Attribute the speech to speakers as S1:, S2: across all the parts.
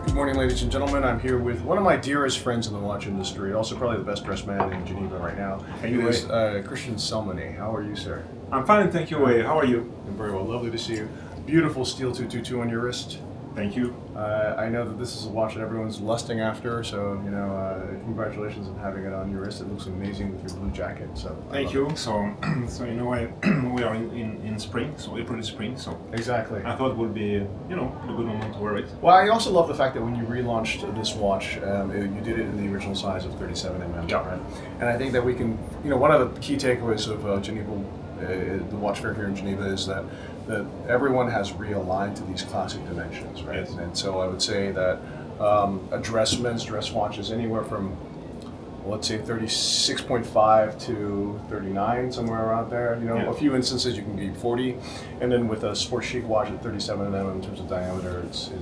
S1: Good morning, ladies and gentlemen. I'm here with one of my dearest friends in the watch industry, also probably the best dressed man in Geneva right now.
S2: Hey,
S1: It is Christian Selmoni. How are you, sir?
S2: I'm fine, thank you, Wei. How are you?
S1: I'm very well. Lovely to see you. Beautiful steel 222 on your wrist.
S2: Thank you.
S1: I know that this is a watch that everyone's lusting after, so congratulations on having it on your wrist. It looks amazing with your blue jacket. So
S2: Thank you. So, we are in spring, so April is spring, so
S1: Exactly.
S2: I thought it would be, a good moment to wear it.
S1: Well, I also love the fact that when you relaunched this watch, you did it in the original size of 37 mm.
S2: Yeah.
S1: Right? And I think that we can, one of the key takeaways of Geneva, the watch fair here in Geneva, is that everyone has realigned to these classic dimensions, right?
S2: Yes.
S1: And so I would say that men's dress watch is anywhere from, let's say 36.5 to 39, somewhere around there.
S2: Yeah.
S1: A few instances you can get 40, and then with a sport chic watch at 37 mm in terms of diameter, it's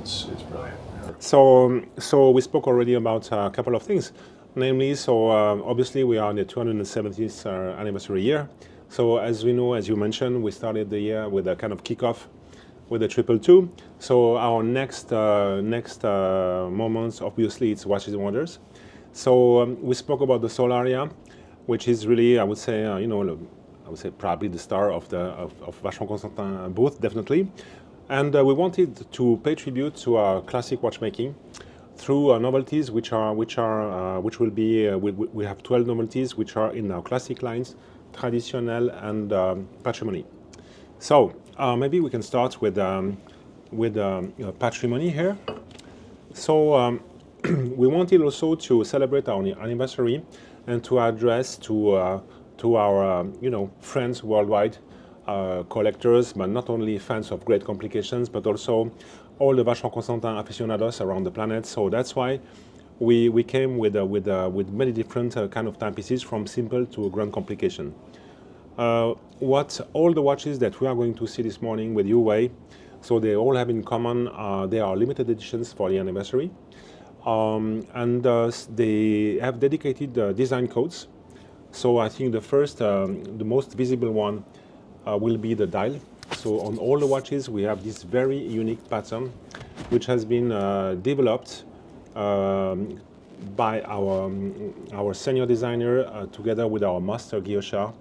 S1: brilliant.
S2: So we spoke already about a couple of things, namely, obviously we are in the 270th anniversary year. So as we know, as you mentioned, we started the year with a kind of kickoff with the 222. So our next moments, obviously, it's Watches and Wonders. So we spoke about the Solaria, which is really, I would say, probably the star of Vacheron Constantin booth, definitely. And we wanted to pay tribute to our classic watchmaking through novelties, which will be. We have 12 novelties, which are in our classic lines, traditional and patrimony. So maybe we can start with patrimony here. So we wanted also to celebrate our anniversary and to address to our friends worldwide, collectors, but not only fans of great complications, but also all the Vacheron Constantin aficionados around the planet. So that's why we came with many different kind of timepieces, from simple to grand complication. What all the watches that we are going to see this morning with you, Wei, so they all have in common, they are limited editions for the anniversary, and they have dedicated design codes. So I think the most visible one will be the dial. So on all the watches we have this very unique pattern, which has been developed by our senior designer together with our master Guillochard.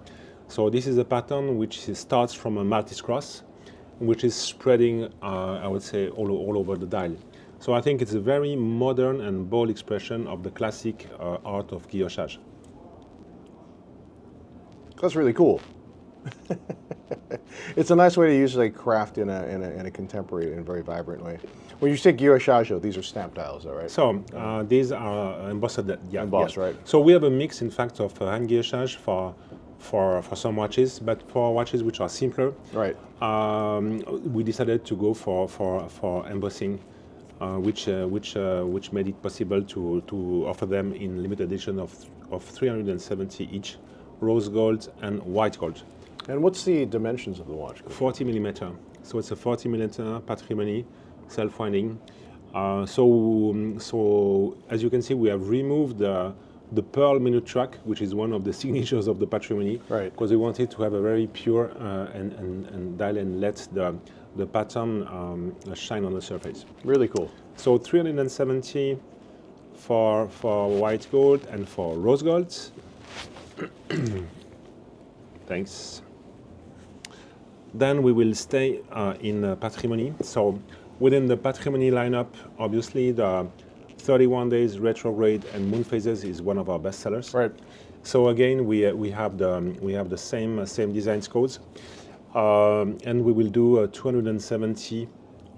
S2: So this is a pattern which starts from a Maltese cross, which is spreading, I would say, all over the dial. So I think it's a very modern and bold expression of the classic art of guillochage.
S3: That's really cool. It's a nice way to use craft in a contemporary and very vibrant way. When you say guillochage, these are stamp dials, all right?
S2: So these are embossed,
S3: Embossed, right?
S2: So we have a mix, in fact, of hand guillochage for some watches, but for watches which are simpler,
S3: Right.
S2: We decided to go for embossing, which made it possible to offer them in limited edition of 370 each, rose gold and white gold.
S3: And what's the dimensions of the watch?
S2: 40 millimeter. So it's a 40 millimeter patrimony, self-winding. So as you can see, we have removed the pearl minute track, which is one of the signatures of the patrimony,
S3: Right.
S2: because we wanted to have a very pure and dial and let the pattern shine on the surface.
S3: Really cool.
S2: So 370 for white gold and for rose gold. Thanks. Then we will stay in patrimony. So within the patrimony lineup, obviously the 31 days retrograde and moon phases is one of our best sellers.
S3: Right.
S2: So again, we have the same design codes, and we will do 270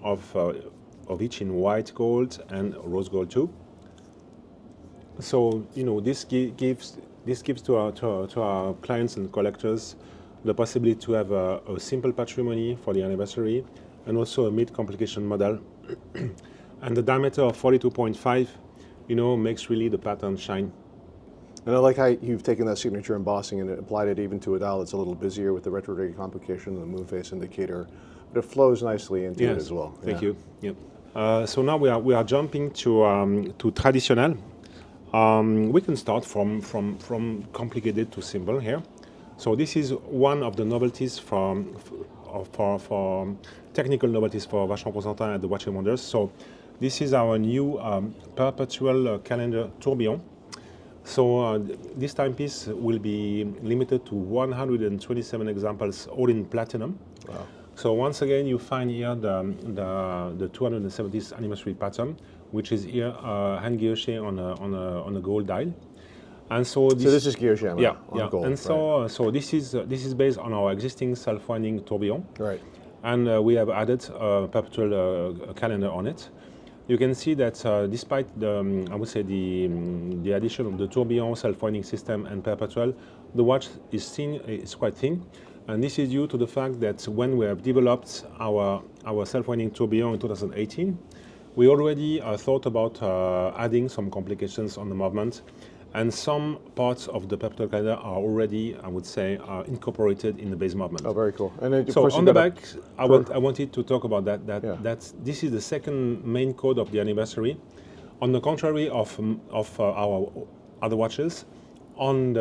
S2: of each in white gold and rose gold too. So this gives to our clients and collectors the possibility to have a simple patrimony for the anniversary, and also a mid complication model. And the diameter of 42.5, makes really the pattern shine.
S3: And I like how you've taken that signature embossing and applied it even to a dial that's a little busier with the retrograde complication and the moon phase indicator, but it flows nicely into it as well.
S2: Thank you. Yep. So now we are jumping to traditional. We can start from complicated to simple here. So this is one of the novelties for technical novelties for Vacheron Constantin and the Watches and Wonders. So This is our new perpetual calendar tourbillon. So this timepiece will be limited to 127 examples, all in platinum.
S3: Wow.
S2: So once again, you find here the 270th anniversary pattern, which is here hand guilloché on a gold dial. And so
S3: this is guilloché on gold.
S2: And so
S3: right.
S2: so this is based on our existing self-winding tourbillon.
S3: Right.
S2: And we have added a perpetual calendar on it. You can see that despite I would say the addition of the tourbillon, self-winding system, and perpetual, the watch is quite thin, and this is due to the fact that when we have developed our self-winding tourbillon in 2018, we already thought about adding some complications on the movement. And some parts of the perpetual calendar are already, I would say, incorporated in the base movement.
S3: Oh, very cool. And then,
S2: so on the back, I wanted to talk about that. This is the second main code of the anniversary. On the contrary of our other watches, on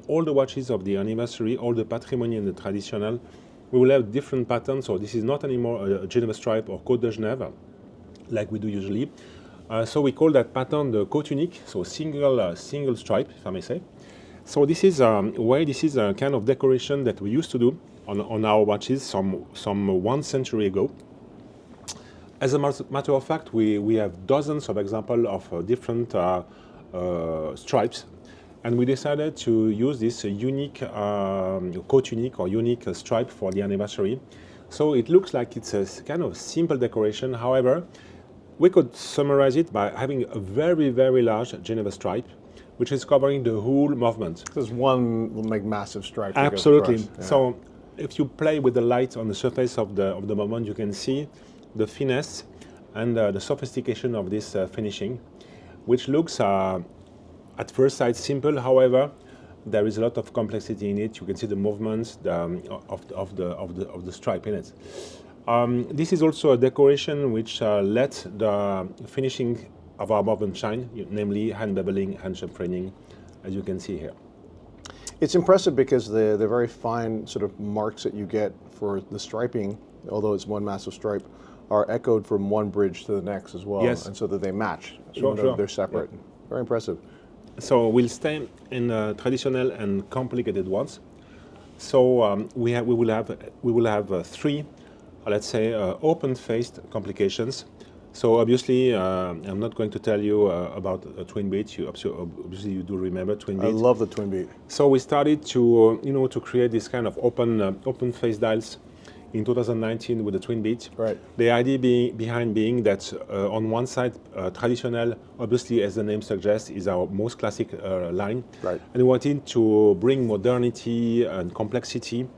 S2: all the watches of the anniversary, all the patrimony and the traditional, we will have different patterns. So this is not anymore a Geneva stripe or Côte de Genève, like we do usually. So we call that pattern the Côte unique, so single stripe, if I may say. So this is a kind of decoration that we used to do on our watches some 1 century ago. As a matter of fact, we have dozens of examples of different stripes, and we decided to use this unique Côte unique or unique stripe for the anniversary. So it looks like it's a kind of simple decoration. However, we could summarize it by having a very, very large Geneva stripe, which is covering the whole movement.
S3: There's one like massive stripe.
S2: Absolutely.
S3: That goes across. Yeah.
S2: So if you play with the light on the surface of the movement, you can see the finesse and the sophistication of this finishing, which looks at first sight simple. However, there is a lot of complexity in it. You can see the movements of the stripe in it. This is also a decoration which let the finishing of our movement shine, namely hand beveling, hand chamferining, as you can see here.
S3: It's impressive because the very fine sort of marks that you get for the striping, although it's one massive stripe, are echoed from one bridge to the next as well,
S2: yes.
S3: And so that they match,
S2: Sure.
S3: they're separate. Yeah. Very impressive.
S2: So we'll stay in traditional and complicated ones. So we will have three, let's say, open-faced complications. So obviously, I'm not going to tell you about a twin beat. Obviously, you do remember twin beat.
S3: I love the twin beat.
S2: So we started to, to create this kind of open face dials in 2019 with the twin beat.
S3: Right.
S2: The idea behind being that on one side, traditional, obviously, as the name suggests, is our most classic line.
S3: Right.
S2: And we wanted to bring modernity and complexity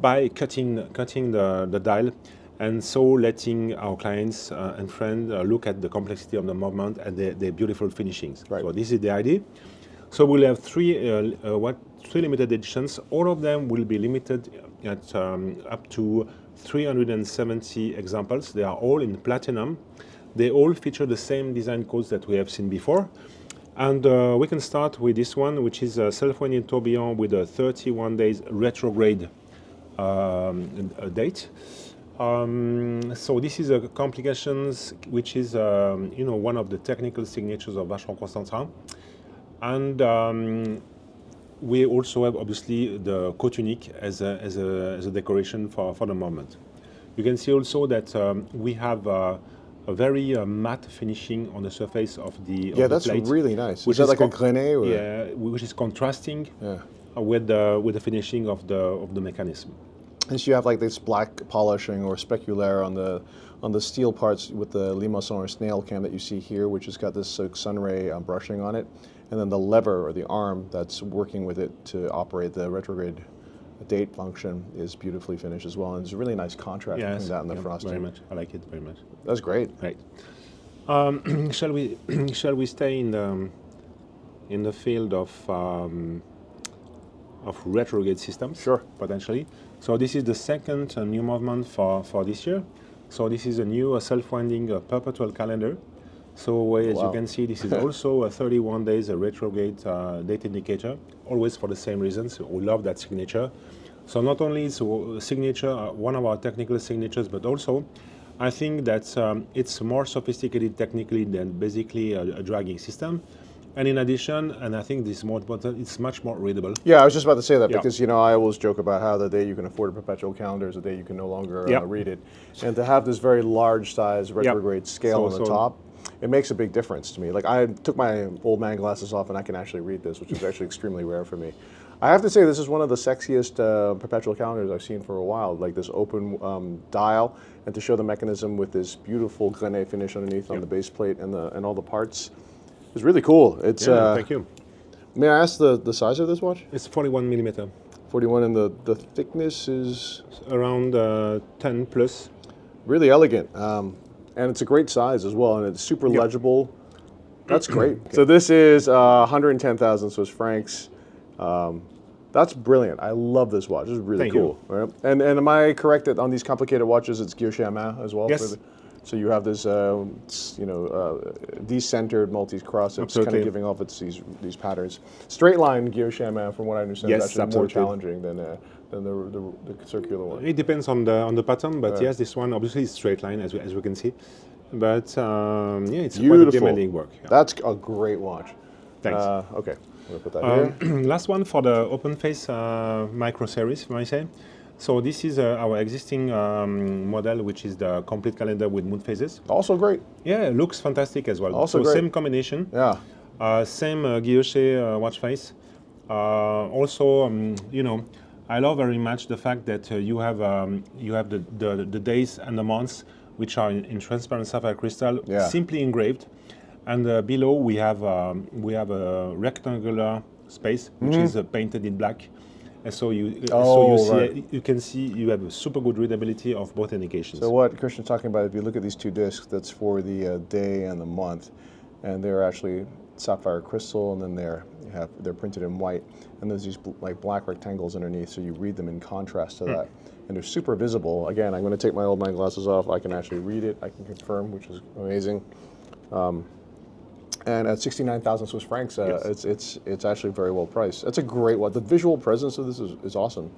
S2: by cutting the dial, and so letting our clients and friends look at the complexity of the movement and the beautiful finishings.
S3: Right.
S2: So this is the idea. So we'll have three limited editions. All of them will be limited at up to 370 examples. They are all in platinum. They all feature the same design codes that we have seen before. And we can start with this one, which is a self-winding tourbillon with a 31 days retrograde date. So this is a complications, which is one of the technical signatures of Vacheron Constantin, and we also have obviously the Côte unique as a decoration for the moment. You can see also that we have a very matte finishing on the surface of the
S3: yeah,
S2: of the
S3: that's
S2: plate,
S3: really nice.
S2: Which
S3: is that like a grenet? Or?
S2: Yeah, which is contrasting with the finishing of the mechanism.
S3: And so you have like this black polishing or speculaire on the steel parts with the limaçon or snail cam that you see here, which has got this sunray brushing on it, and then the lever or the arm that's working with it to operate the retrograde date function is beautifully finished as well. And there's a really nice contrast between that and the frosting.
S2: Very much. I like it very much.
S3: That's great.
S2: Right. Shall we stay in the field of retrograde systems?
S3: Sure.
S2: Potentially. So this is the second new movement for this year. So this is a new self-winding perpetual calendar. So as you can see, this is also a 31 days retrograde date indicator, always for the same reasons. We love that signature. So not only is a signature one of our technical signatures, but also I think that it's more sophisticated technically than basically a dragging system. And in addition, and I think this is more important, it's much more readable.
S3: Yeah, I was just about to say that
S2: Yeah.
S3: because I always joke about how the day you can afford a perpetual calendar is the day you can no longer
S2: Yeah.
S3: read it, and to have this very large size retrograde scale
S2: So-
S3: on the
S2: so-
S3: top, it makes a big difference to me. Like I took my old man glasses off and I can actually read this, which is actually extremely rare for me. I have to say this is one of the sexiest perpetual calendars I've seen for a while. Like this open dial, and to show the mechanism with this beautiful grenet finish underneath on the base plate and all the parts. It's really cool. It's
S2: Thank you.
S3: May I ask the size of this watch?
S2: It's 41 millimeter,
S3: 41, and the thickness is
S2: around 10 plus.
S3: really elegant, and it's a great size as well, and it's super legible. That's great. So this is 110,000 Swiss francs. That's brilliant. I love this watch. This is really
S2: Thank
S3: cool. Right? And am I correct that on these complicated watches, it's guilloche à main as well?
S2: Yes.
S3: So you have this, decentered Maltese cross that's kind
S2: Absolutely.
S3: of giving off these patterns. Straight line guilloche à main, from what I understand,
S2: Yes,
S3: is actually more
S2: absolutely.
S3: challenging than the circular one.
S2: It depends on the pattern, but yes, this one obviously is straight line as we can see. But yeah, it's quite a
S3: Beautiful.
S2: demanding work. Yeah.
S3: That's a great watch.
S2: Thanks.
S3: Okay, I'm gonna put that here.
S2: Last one for the open face micro series, if I may say. So this is our existing model, which is the complete calendar with moon phases.
S3: Also great.
S2: Yeah, it looks fantastic as well.
S3: Also
S2: so
S3: great.
S2: same combination.
S3: Yeah.
S2: Same guilloche watch face. Also, I love very much the fact that you have the days and the months, which are in transparent sapphire crystal,
S3: Yeah.
S2: simply engraved. And below we have a rectangular space, which is painted in black. And so you
S3: right.
S2: you can see you have a super good readability of both indications.
S3: So what Christian's talking about, if you look at these two discs, that's for the day and the month, and they're actually sapphire crystal, and then they're printed in white, and there's these like black rectangles underneath, so you read them in contrast to that, and they're super visible. Again, I'm going to take my old man glasses off. I can actually read it. I can confirm, which is amazing. And at 69,000 Swiss francs, it's actually very well priced. It's a great watch. The visual presence of this is awesome.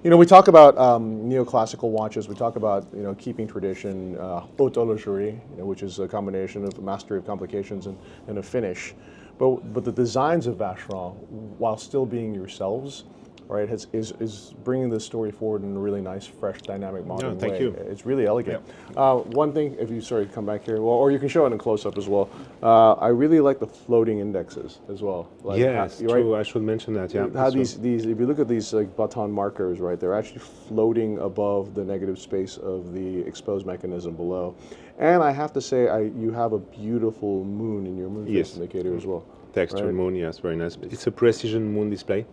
S3: We talk about neoclassical watches. We talk about keeping tradition, haute horlogerie, which is a combination of mastery of complications and a finish. But the designs of Vacheron, while still being yourselves, right, is bringing this story forward in a really nice, fresh, dynamic, modern way.
S2: Thank you.
S3: It's really elegant. One thing, if you come back here, or you can show it in close up as well. I really like the floating indexes as well. Like,
S2: yes, true. I should mention that. Yeah.
S3: how these if you look at these like baton markers, right, they're actually floating above the negative space of the exposed mechanism below. And I have to say, you have a beautiful moon in your moon phase indicator as well.
S2: Textured
S3: right?
S2: moon, yes, very nice. It's a precision moon display,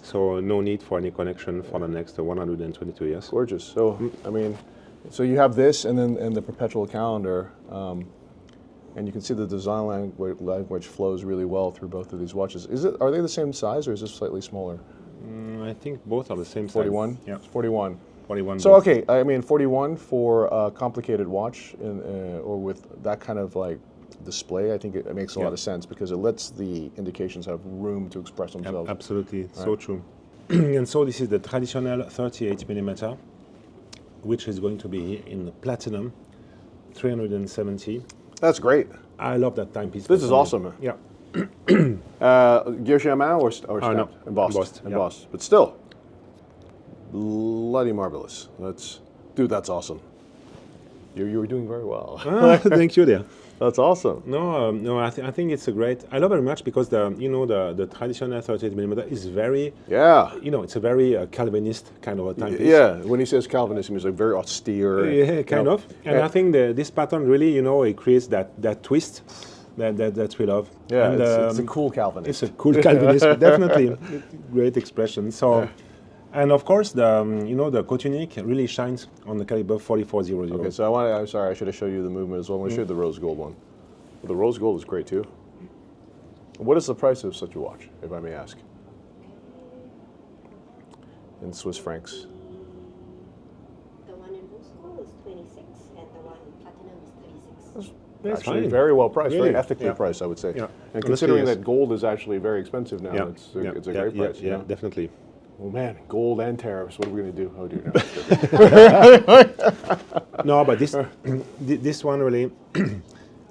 S2: so no need for any connection for the next 122 years.
S3: Gorgeous. So so you have this, and then the perpetual calendar, and you can see the design language flows really well through both of these watches. Are they the same size, or is this slightly smaller?
S2: I think both are the same
S3: 41.
S2: size. Yeah,
S3: 41.
S2: 41.
S3: So
S2: both.
S3: okay, 41 for a complicated watch, or with that kind of like display, I think it makes a lot of sense because it lets the indications have room to express themselves.
S2: Absolutely, so true. And so this is the traditional 38 millimeter, which is going to be in platinum, 370.
S3: That's great.
S2: I love that timepiece.
S3: This is
S2: personally.
S3: awesome.
S2: Yeah.
S3: Guilloche à main or stamped?
S2: No,
S3: Embossed.
S2: embossed,
S3: But still, bloody marvelous. That's awesome. You were doing very well.
S2: Thank you, there.
S3: That's awesome.
S2: No, I think it's a great. I love it very much because the traditional 38 millimeter is very.
S3: Yeah.
S2: It's a very Calvinist kind of a timepiece.
S3: Yeah. When he says Calvinist, he means like very austere.
S2: Yeah, kind of. And I think this pattern really, it creates that twist that we love.
S3: Yeah,
S2: and,
S3: it's a cool Calvinist.
S2: It's a cool Calvinist, definitely. Great expression. So. Yeah. And of course, the Cote Unique really shines on the caliber 4400.
S3: Okay, so I'm sorry, I should have showed you the movement as well. I want to show you the rose gold one. But the rose gold is great too. What is the price of such a watch, if I may ask? In Swiss francs.
S4: The one in rose gold is 26, and the one in platinum is 36.
S2: That's
S3: Actually,
S2: fine.
S3: very well priced,
S2: Really?
S3: very ethically priced, I would say.
S2: Yeah.
S3: And considering
S2: yes.
S3: that gold is actually very expensive now, it's a great price.
S2: Yeah, definitely.
S3: Oh man, gold and tariffs. What are we going to do? Oh dear. No.
S2: No, but this one really,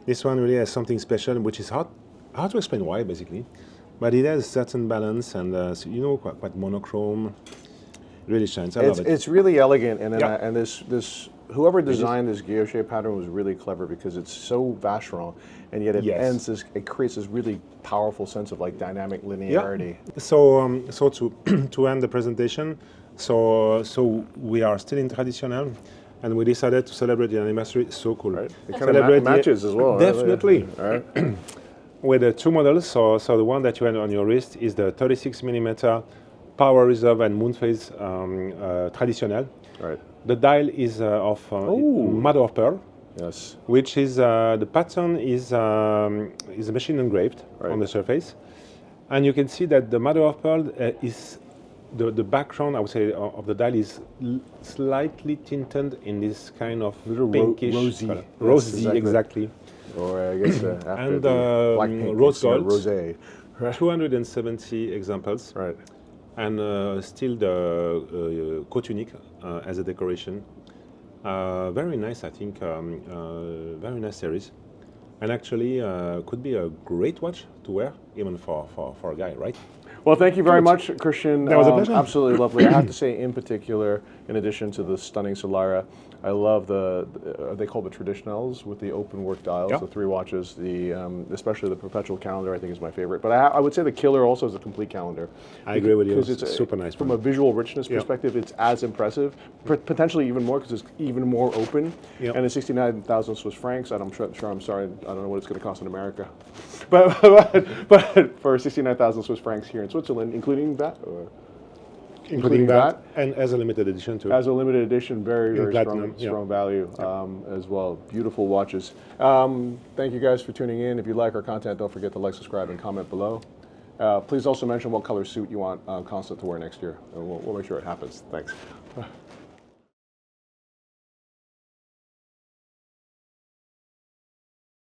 S2: this one really has something special, which is hard to explain why, basically. But it has certain balance and quite monochrome. Really shines. I love it.
S3: It's really elegant, and
S2: Yeah.
S3: and this whoever designed this guilloche pattern was really clever because it's so Vacheron, and yet it
S2: Yes.
S3: it creates this really powerful sense of like dynamic linearity.
S2: So so to to end the presentation, so we are still in traditional, and we decided to celebrate the anniversary. So cool.
S3: Right. It kind
S2: Celebrate
S3: of matches as well.
S2: Definitely.
S3: All right.
S2: With the two models, so the one that you have on your wrist is the 36 millimeter Power Reserve and Moon Phase traditional.
S3: Right.
S2: The dial is of mother of pearl,
S3: Yes.
S2: which is the pattern is machine engraved on the surface, and you can see that the mother of pearl is the background. I would say of the dial is slightly tinted in this kind of
S3: Little
S2: pinkish
S3: rosy.
S2: color.
S3: Yes,
S2: Rosy, exactly.
S3: Or I guess after
S2: And
S3: the black pink,
S2: rose
S3: it's,
S2: gold.
S3: rosé. Right.
S2: 270 examples.
S3: Right.
S2: And still the coat-unique as a decoration. Very nice, I think. Very nice series, and actually could be a great watch to wear, even for a guy, right?
S3: Well, thank you very much, Christian.
S2: That was a pleasure.
S3: Absolutely lovely. I have to say, in particular, in addition to the stunning Solara, I love they call the traditionals with the open work dials,
S2: Yeah.
S3: the 3 watches. Especially the perpetual calendar, I think is my favorite. But I would say the killer also is a complete calendar.
S2: I agree with you.
S3: Because
S2: It's super nice.
S3: From a visual richness perspective, it's as impressive. Potentially even more because it's even more open.
S2: Yeah.
S3: And it's 69,000 Swiss francs. And I'm sure I'm sorry, I don't know what it's going to cost in America. But for 69,000 Swiss francs here in Switzerland, including VAT.
S2: including that, and as a limited edition too.
S3: As a limited edition, very
S2: platinum,
S3: strong
S2: yeah.
S3: value as well. Beautiful watches. Thank you guys for tuning in. If you like our content, don't forget to like, subscribe, and comment below. Please also mention what color suit you want Constant to wear next year. And we'll make sure it happens. Thanks.